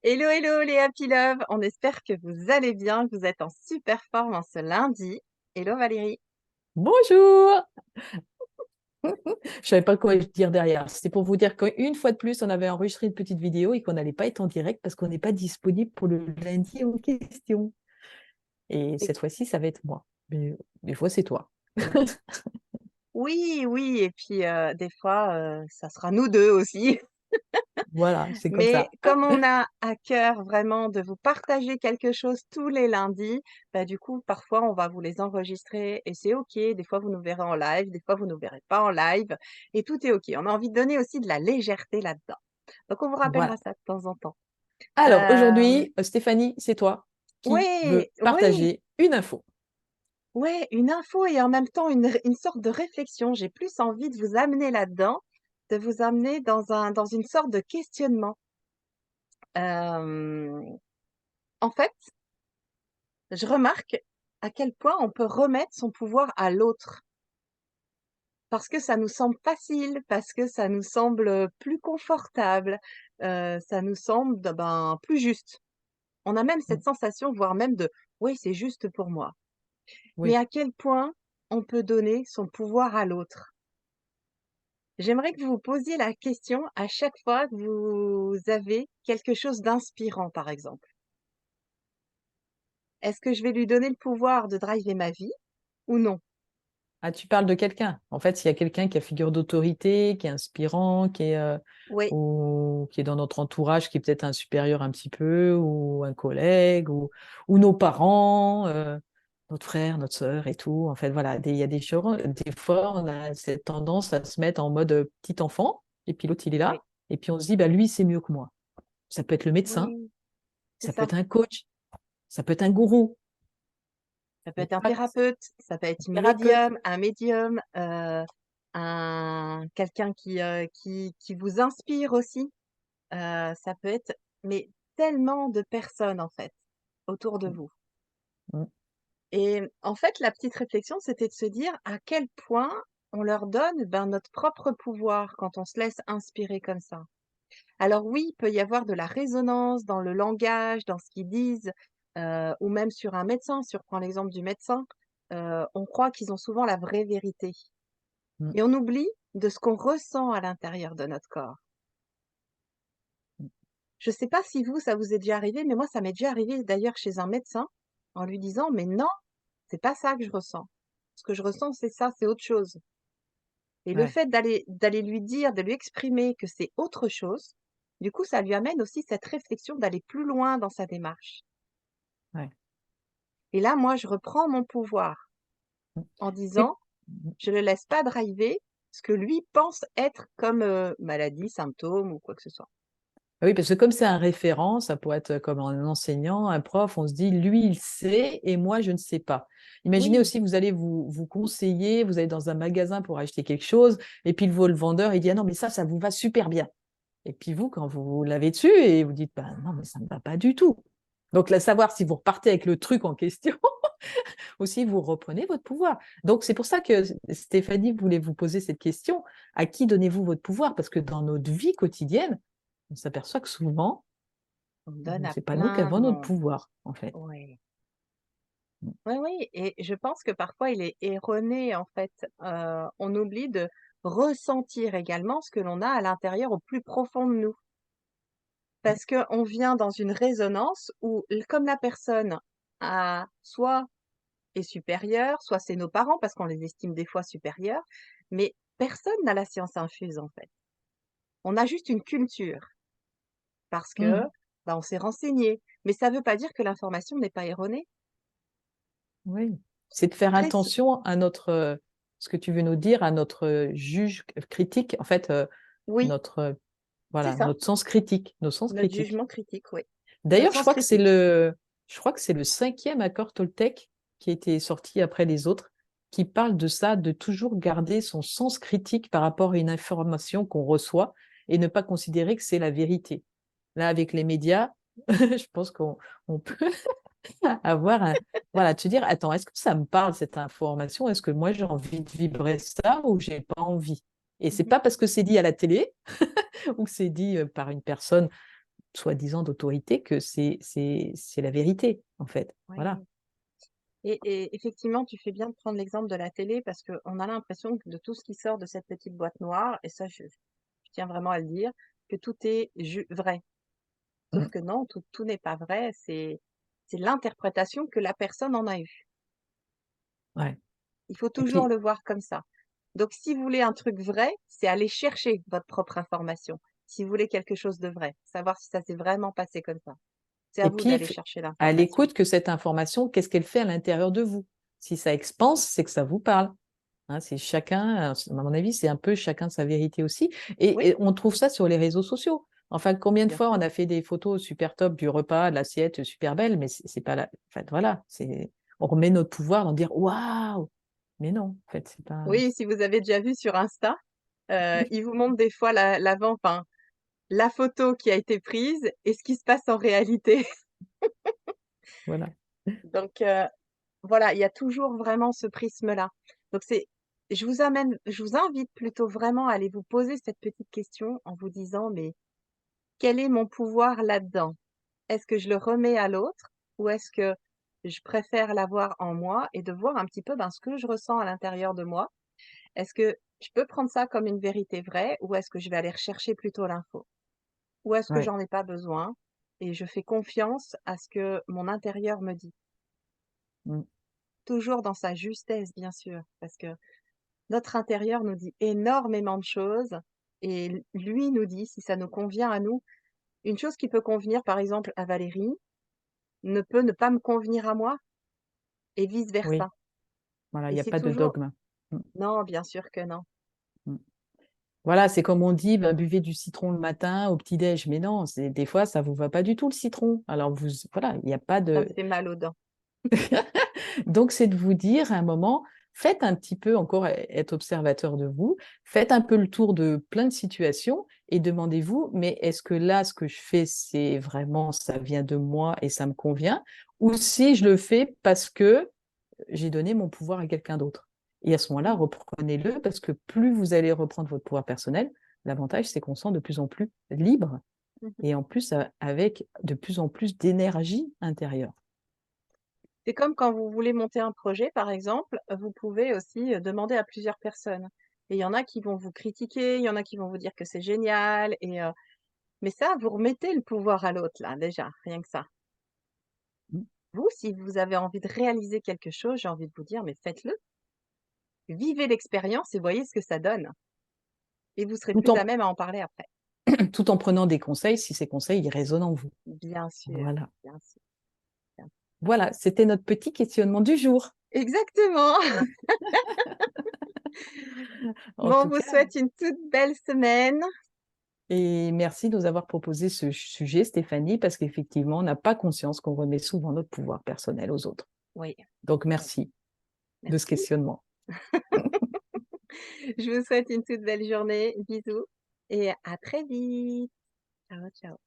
Hello, hello les Happy Love! On espère que vous allez bien, que vous êtes en super forme en ce lundi. Hello Valérie! Bonjour! Je savais pas quoi dire derrière. C'était pour vous dire qu'une fois de plus, on avait enregistré une petite vidéo et qu'on n'allait pas être en direct parce qu'on n'est pas disponible pour le lundi en question. Et Et cette fois-ci, ça va être moi. Mais des fois, c'est toi. oui, oui, et puis des fois, ça sera nous deux aussi. Voilà, c'est comme Mais ça. comme on a à cœur vraiment de vous partager quelque chose tous les lundis, bah, du coup, parfois, on va vous les enregistrer et c'est OK. Des fois, vous nous verrez en live, des fois, vous nous verrez pas en live et tout est OK. On a envie de donner aussi de la légèreté là-dedans. Donc on vous rappellera Voilà. ça de temps en temps. Alors, Hem, aujourd'hui, Stéphanie, c'est toi qui ouais, veux ouais! partager une info. Ouais, une info et en même temps une sorte de réflexion. J'ai plus envie de vous amener là-dedans, de vous amener dans une sorte de questionnement. Hem, En fait, je remarque à quel point on peut remettre son pouvoir à l'autre. Parce que ça nous semble facile, parce que ça nous semble, plus confortable, ça nous semble plus juste. On a même Mm. cette sensation, voire même de: «Oui, c'est juste pour moi». Mais Oui. à quel point on peut donner son pouvoir à l'autre? J'aimerais que vous vous posiez la question à chaque fois que vous avez quelque chose d'inspirant, par exemple. Est-ce que je vais lui donner le pouvoir de driver ma vie ou non? Ah, tu parles de quelqu'un. En fait, s'il y a quelqu'un qui a figure d'autorité, qui est inspirant, Oui, ou qui est dans notre entourage, qui est peut-être un supérieur un petit peu, ou un collègue, ou nos parents, notre frère, notre sœur et tout. En fait, voilà, il y a des fois, on a cette tendance à se mettre en mode petit enfant, et puis l'autre, il est oui, là, et puis on se dit, bah, lui, c'est mieux que moi. Ça peut être le médecin, oui, c'est ça peut ça. être un coach, ça peut être un gourou, Ça peut mais être un pas thérapeute, ça peut être un une thérapeute. médium, quelqu'un qui vous inspire aussi. Ça peut être mais tellement de personnes, en fait, autour de vous. Mm. Et en fait, la petite réflexion, c'était de se dire à quel point on leur donne, notre propre pouvoir quand on se laisse inspirer comme ça. Alors oui, il peut y avoir de la résonance dans le langage, dans ce qu'ils disent, ou même sur un médecin, si on reprend l'exemple du médecin, on croit qu'ils ont souvent la vraie vérité Mm. et on oublie de ce qu'on ressent à l'intérieur de notre corps. Mm. Je ne sais pas si vous, ça vous est déjà arrivé, mais moi, ça m'est déjà arrivé d'ailleurs chez un médecin, en lui disant: «Mais non, c'est pas ça que je ressens. Ce que je ressens, c'est ça, c'est autre chose». Et le Ouais, fait d'aller lui dire, de lui exprimer que c'est autre chose, du coup, ça lui amène aussi cette réflexion d'aller plus loin dans sa démarche. ouais. Et là, moi, je reprends mon pouvoir Mm. en Oui. disant: «Je le laisse pas driver ce que lui pense être comme, maladie, symptôme ou quoi que ce soit». Oui, parce que comme c'est un référent, ça pourrait être comme un enseignant, un prof, on se dit, lui, il sait et moi, je ne sais pas. Imaginez Oui, aussi, vous allez vous conseiller, vous allez dans un magasin pour acheter quelque chose, et puis le vendeur, il dit, ah non, mais ça vous va super bien. Et puis vous, quand vous l'avez dessus, et vous dites, bah, non, mais ça ne me va pas du tout. Donc, là, savoir si vous repartez avec le truc en question, aussi, vous reprenez votre pouvoir. Donc, c'est pour ça que Stéphanie voulait vous poser cette question, à qui donnez-vous votre pouvoir? Parce que dans notre vie quotidienne, on s'aperçoit que souvent, on donne à c'est pas nous qui plein de avons notre monde. pouvoir, en fait. Oui. Oui, oui, et je pense que parfois il est erroné, en fait. On oublie de ressentir également ce que l'on a à l'intérieur au plus profond de nous. Parce qu'on vient dans une résonance où comme la personne a soit est supérieure, soit c'est nos parents parce qu'on les estime des fois supérieurs, mais personne n'a la science infuse, en fait. On a juste une culture parce que, Mhm. on s'est renseigné, mais ça ne veut pas dire que l'information n'est pas erronée. Oui. C'est de faire Très s attention à notre, ce que tu veux nous dire, à notre juge critique, en fait, Oui, notre, c'est voilà, ça, notre sens critique, nos sens notre critiques. jugement critique, oui. Notre D'ailleurs, sens critique. je crois que c'est le cinquième accord Toltec qui a été sorti après les autres, qui parle de ça, de toujours garder son sens critique par rapport à une information qu'on reçoit et ne pas considérer que c'est la vérité. Là, avec les médias, je pense qu'on peut avoir un, voilà, te dire, attends, est-ce que ça me parle cette information? Est-ce que moi j'ai envie de vibrer ça ou j'ai pas envie? Et c'est Mmh. pas parce que c'est dit à la télé ou que c'est dit par une personne soi-disant d'autorité que c'est la vérité, en fait. Voilà. Oui. Et effectivement, tu fais bien de prendre l'exemple de la télé parce qu'on a l'impression que de tout ce qui sort de cette petite boîte noire, et ça, je tiens vraiment à le dire, que tout est vrai. Sauf Mm. que non, tout n'est pas vrai, c'est l'interprétation que la personne en a eue. Ouais. Il faut Et toujours puis, le voir comme ça. Donc, si vous voulez un truc vrai, c'est aller chercher votre propre information. Si vous voulez quelque chose de vrai, savoir si ça s'est vraiment passé comme ça. C'est à et vous puis, d'aller chercher à l'information. l'écoute que cette information, qu'est-ce qu'elle fait à l'intérieur de vous? Si ça expanse, c'est que ça vous parle. Hein, c'est chacun, à mon avis, c'est un peu chacun sa vérité aussi. Oui, Et on trouve ça sur les réseaux sociaux. Enfin, combien de bien fois sûr. on a fait des photos super top du repas, de l'assiette super belle, mais c'est pas la. En fait, voilà, on remet notre pouvoir dans dire waouh, mais non, en fait, c'est pas. Oui, si vous avez déjà vu sur Insta, ils vous montrent des fois enfin, la photo qui a été prise et ce qui se passe en réalité. Voilà. Donc, voilà, il y a toujours vraiment ce prisme-là. Donc je vous invite plutôt vraiment à aller vous poser cette petite question en vous disant: «Mais quel est mon pouvoir là-dedans? Est-ce que je le remets à l'autre ou est-ce que je préfère l'avoir en moi?» et de voir un petit peu, ben, ce que je ressens à l'intérieur de moi. Est-ce que je peux prendre ça comme une vérité vraie ou est-ce que je vais aller rechercher plutôt l'info? Ou est-ce que Ouais. j'en ai pas besoin et je fais confiance à ce que mon intérieur me dit? Mm. Toujours dans sa justesse, bien sûr, parce que notre intérieur nous dit énormément de choses et lui nous dit si ça nous convient à nous. Une chose qui peut convenir, par exemple, à Valérie, ne peut ne pas me convenir à moi et vice Oui, versa. voilà, il Et n'y a c'est pas de toujours dogme. Mm. non, bien sûr que non. Mm. Voilà, c'est comme on dit, ben, buvez du citron le matin au petit-déj. Mais non, des fois, ça vous va pas du tout le citron. Alors, voilà, il n'y a pas Ça me de. fait mal aux dents. Donc, c'est de vous dire à un moment, faites un petit peu encore être observateur de vous, faites un peu le tour de plein de situations et demandez-vous, mais est-ce que là, ce que je fais, c'est vraiment, ça vient de moi et ça me convient, ou si je le fais parce que j'ai donné mon pouvoir à quelqu'un d'autre. Et à ce moment-là, Mmh. reprenez-le parce que plus vous allez reprendre votre pouvoir personnel, l'avantage, c'est qu'on se sent de plus en plus libre Mmh. et en plus avec de plus en plus d'énergie intérieure. C'est comme quand vous voulez monter un projet, par exemple, vous pouvez aussi, demander à plusieurs personnes et il y en a qui vont vous critiquer, il y en a qui vont vous dire que c'est génial mais ça, vous remettez le pouvoir à l'autre là, déjà, rien que ça. Vous, si vous avez envie de réaliser quelque chose, j'ai envie de vous dire: «Mais faites-le, vivez l'expérience et voyez ce que ça donne et vous serez Tout plus à en, même à en parler après». tout en prenant des conseils si ces conseils ils résonnent en vous. Bien sûr, Voilà. bien sûr, bien Voilà, c'était notre petit questionnement du jour. exactement! En Bon, on tout vous cas, souhaite une toute belle semaine. et merci de nous avoir proposé ce sujet, Stéphanie, parce qu'effectivement, on n'a pas conscience qu'on remet souvent notre pouvoir personnel aux autres. Oui, Donc, oui, merci de ce merci. questionnement. Je vous souhaite une toute belle journée. Bisous et à très vite. Ciao, ciao.